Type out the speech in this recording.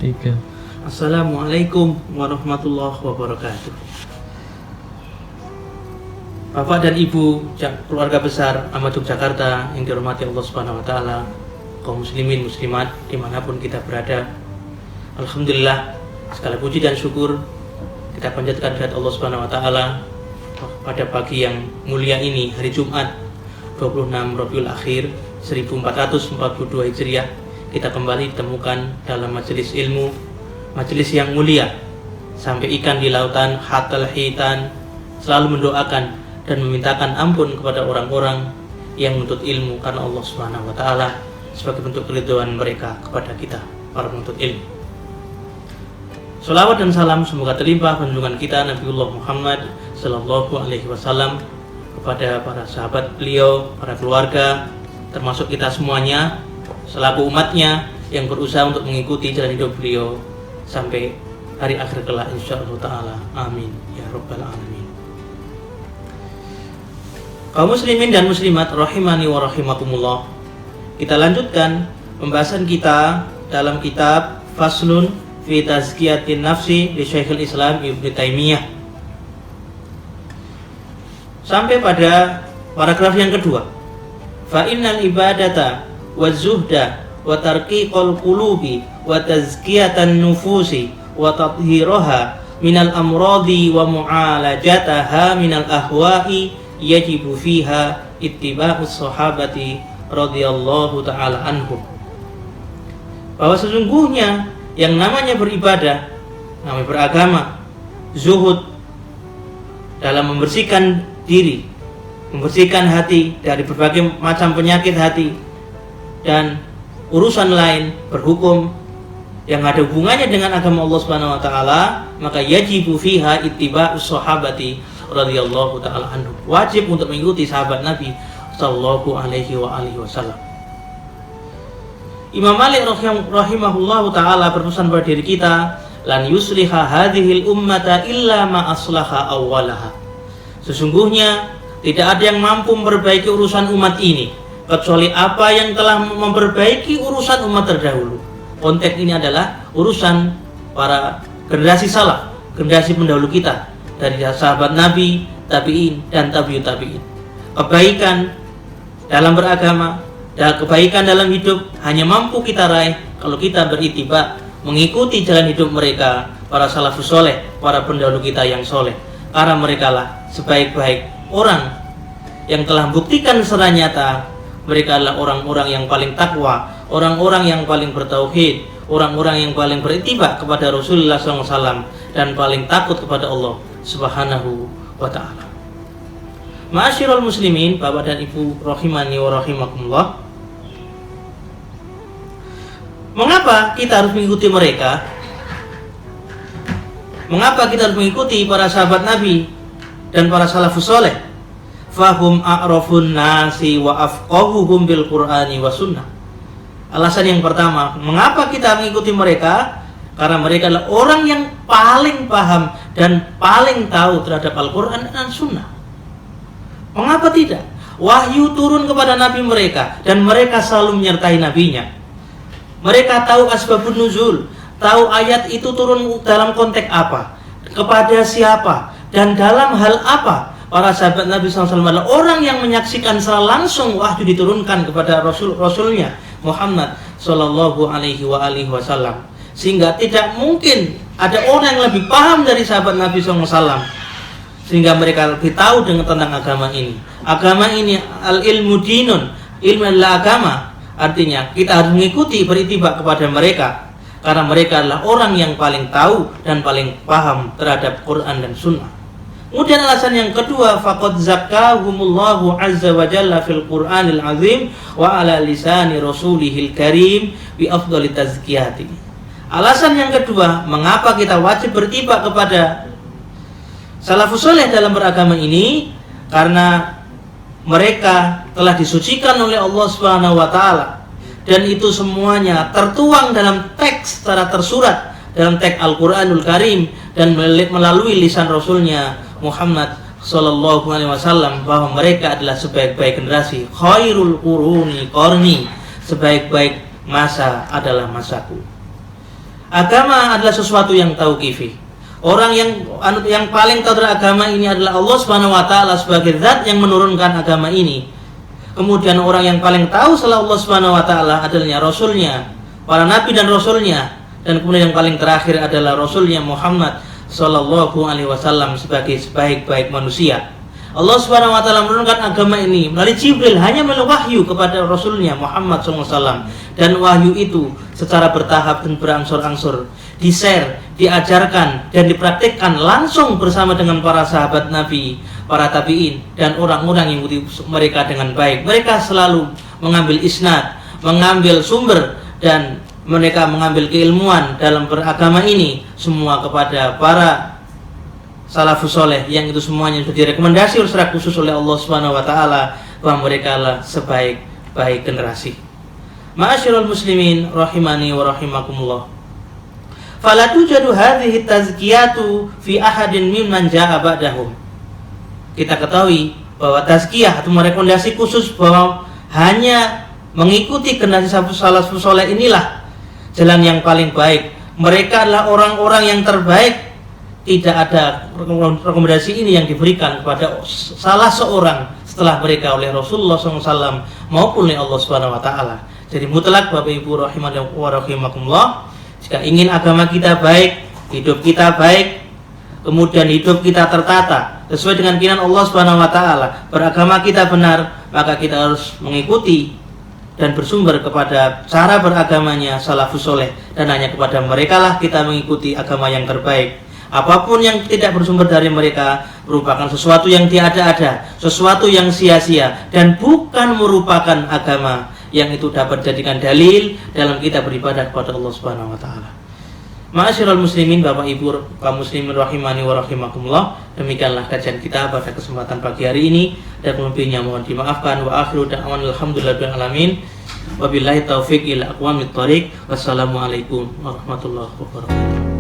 Tiga. Assalamualaikum warahmatullahi wabarakatuh. Bapak dan Ibu keluarga besar Ahmad Yogyakarta yang dihormati Allah Subhanahu wa taala, kaum muslimin muslimat dimanapun kita berada, alhamdulillah segala puji dan syukur kita panjatkan kehadirat Allah Subhanahu wa taala pada pagi yang mulia ini, hari Jumat 26 Rabiul Akhir 1442 Hijriah. Kita kembali ditemukan dalam majelis ilmu, majelis yang mulia, sampai ikan di lautan hatal hitan, selalu mendoakan dan memintakan ampun kepada orang-orang yang menuntut ilmu karena Allah Subhanahu wa taala sebagai bentuk keridhaan mereka kepada kita para penuntut ilmu. Shalawat dan salam semoga terlimpah junjungan kita Nabiullah Muhammad sallallahu alaihi wasallam kepada para sahabat beliau, para keluarga, termasuk kita semuanya selaku umatnya yang berusaha untuk mengikuti jalan hidup beliau sampai hari akhir kelak insyaallah taala. Amin ya rabbal alamin. Kaum muslimin dan muslimat rahimani wa rahimakumullah. Kita lanjutkan pembahasan kita dalam kitab Faslun fi Tazkiyatin Nafsi li Syekhul Islam Ibnu Taimiyah. Sampai pada paragraf yang kedua. Fa innal ibadata wa zuhda wa tarqiqal qulubi wa tazkiyatan nufusi wa tathhiraha minal amradi wa mu'alajataha minal ahwa'i yajibu fiha ittiba'us sahabati radhiyallahu ta'ala anhum. Bahwa sesungguhnya yang namanya beribadah, namanya beragama, zuhud dalam membersihkan diri, membersihkan hati dari berbagai macam penyakit hati dan urusan lain, berhukum yang ada hubungannya dengan agama Allah Subhanahu wa taala, maka yajibu fiha ittiba'us sahabati radhiyallahu taala anhu. Wajib untuk mengikuti sahabat Nabi sallallahu alaihi wasallam. Imam Malik rahimahullahu taala berpesan pada diri kita, lan yusliha hadhil ummata illa ma aslaha awwalaha. Sesungguhnya tidak ada yang mampu memperbaiki urusan umat ini kecuali apa yang telah memperbaiki urusan umat terdahulu. Konteks ini adalah urusan para generasi salaf, generasi pendahulu kita, dari sahabat Nabi, tabi'in, dan tabi'ut tabi'in. Kebaikan dalam beragama dan kebaikan dalam hidup hanya mampu kita raih kalau kita beritiba mengikuti jalan hidup mereka, para salafus soleh, para pendahulu kita yang soleh. Karena mereka lah sebaik-baik orang yang telah buktikan secara nyata mereka adalah orang-orang yang paling takwa, orang-orang yang paling bertauhid, orang-orang yang paling beritiba kepada Rasulullah SAW dan paling takut kepada Allah Subhanahu wa ta'ala. Ma'asyiral muslimin, Bapak dan Ibu rahimani wa rahimakumullah. Mengapa kita harus mengikuti mereka? Mengapa kita harus mengikuti para sahabat Nabi dan para salafus soleh? Fahum a'rafun nasi wa afqahuhum bil Qur'ani wa sunnah. Alasan yang pertama, mengapa kita mengikuti mereka? Karena mereka adalah orang yang paling paham dan paling tahu terhadap Al-Quran dan Sunnah. Mengapa tidak? Wahyu turun kepada Nabi mereka dan mereka selalu menyertai Nabinya. Mereka tahu asbabun nuzul, tahu ayat itu turun dalam konteks apa, kepada siapa, dan dalam hal apa. Para sahabat Nabi SAW adalah orang yang menyaksikan secara langsung wahyu diturunkan kepada Rasulnya Muhammad Sallallahu Alaihi Wasallam. Sehingga tidak mungkin ada orang yang lebih paham dari sahabat Nabi SAW, sehingga mereka lebih tahu tentang agama ini. Agama ini al-ilmu dinun, ilmu adalah agama. Artinya kita harus mengikuti, beritiba kepada mereka, karena mereka adalah orang yang paling tahu dan paling paham terhadap Quran dan Sunnah. Kemudian alasan yang kedua, faqad zakkahumullahu azza wa jalla fil Qur'anil azim wa ala lisani rasulihil karim bi afdhalit tazkiyati. Alasan yang kedua, mengapa kita wajib bertiba kepada salafus soleh dalam beragama ini? Karena mereka telah disucikan oleh Allah Subhanahu wa taala, dan itu semuanya tertuang dalam teks secara tersurat dalam teks Al-Qur'anul Karim dan melalui lisan Rasulnya Muhammad sallallahu alaihi wasallam, bahwa mereka adalah sebaik-baik generasi. Khairul quruni qarni, sebaik-baik masa adalah masaku. Agama adalah sesuatu yang tauqifi. Orang yang paling tahu tentang agama ini adalah Allah Subhanahu wa taala sebagai zat yang menurunkan agama ini. Kemudian orang yang paling tahu selain Allah Subhanahu wa taala adalah rasulnya, para nabi dan rasulnya, dan kemudian yang paling terakhir adalah rasulnya Muhammad sallallahu alaihi wasallam sebagai sebaik-baik manusia. Allah Subhanahu wa taala menurunkan agama ini melalui Jibril, hanya melalui wahyu kepada rasulnya Muhammad SAW, dan wahyu itu secara bertahap dan berangsur-angsur di-share, diajarkan dan dipraktikkan langsung bersama dengan para sahabat Nabi, para tabi'in dan orang-orang yang mengikuti mereka dengan baik. Mereka selalu mengambil isnad, mengambil sumber, dan mereka mengambil keilmuan dalam beragama ini semua kepada para salafus soleh, yang itu semuanya sudah direkomendasi secara khusus oleh Allah Subhanahu wa taala bahwa mereka adalah sebaik-baik generasi. Ma'asyiral muslimin rahimani wa rahimakumullah. Fala tujadu hadhihi tazkiyatu fi ahadin mimman jaa ba'dahum. Kita ketahui bahwa tazkiyah atau merekomendasi khusus bahwa hanya mengikuti generasi salafus saleh inilah jalan yang paling baik. Mereka adalah orang-orang yang terbaik. Tidak ada rekomendasi ini yang diberikan kepada salah seorang setelah mereka oleh Rasulullah SAW maupun oleh Allah Subhanahu wa taala. Jadi mutlak Bapak Ibu rahimani wa rahimakumullah, jika ingin agama kita baik, hidup kita baik, kemudian hidup kita tertata sesuai dengan keinginan Allah Subhanahu wa taala, beragama kita benar, maka kita harus mengikuti dan bersumber kepada cara beragamanya salafus soleh, dan hanya kepada merekalah kita mengikuti agama yang terbaik. Apapun yang tidak bersumber dari mereka merupakan sesuatu yang tiada-ada, sesuatu yang sia-sia, dan bukan merupakan agama yang itu dapat dijadikan dalil dalam kita beribadah kepada Allah Subhanahu wa taala. Ma'asyiral muslimin, Bapak Ibu kaum muslimin rahimani wa rahimakumullah, demikianlah kajian kita pada kesempatan pagi hari ini, dan lebihnya mohon dimaafkan. Wa akhiru da'wan alhamdulillahil alamin. Wabillahi taufiq ila aqwamit thoriq. Wassalamualaikum warahmatullahi wabarakatuh.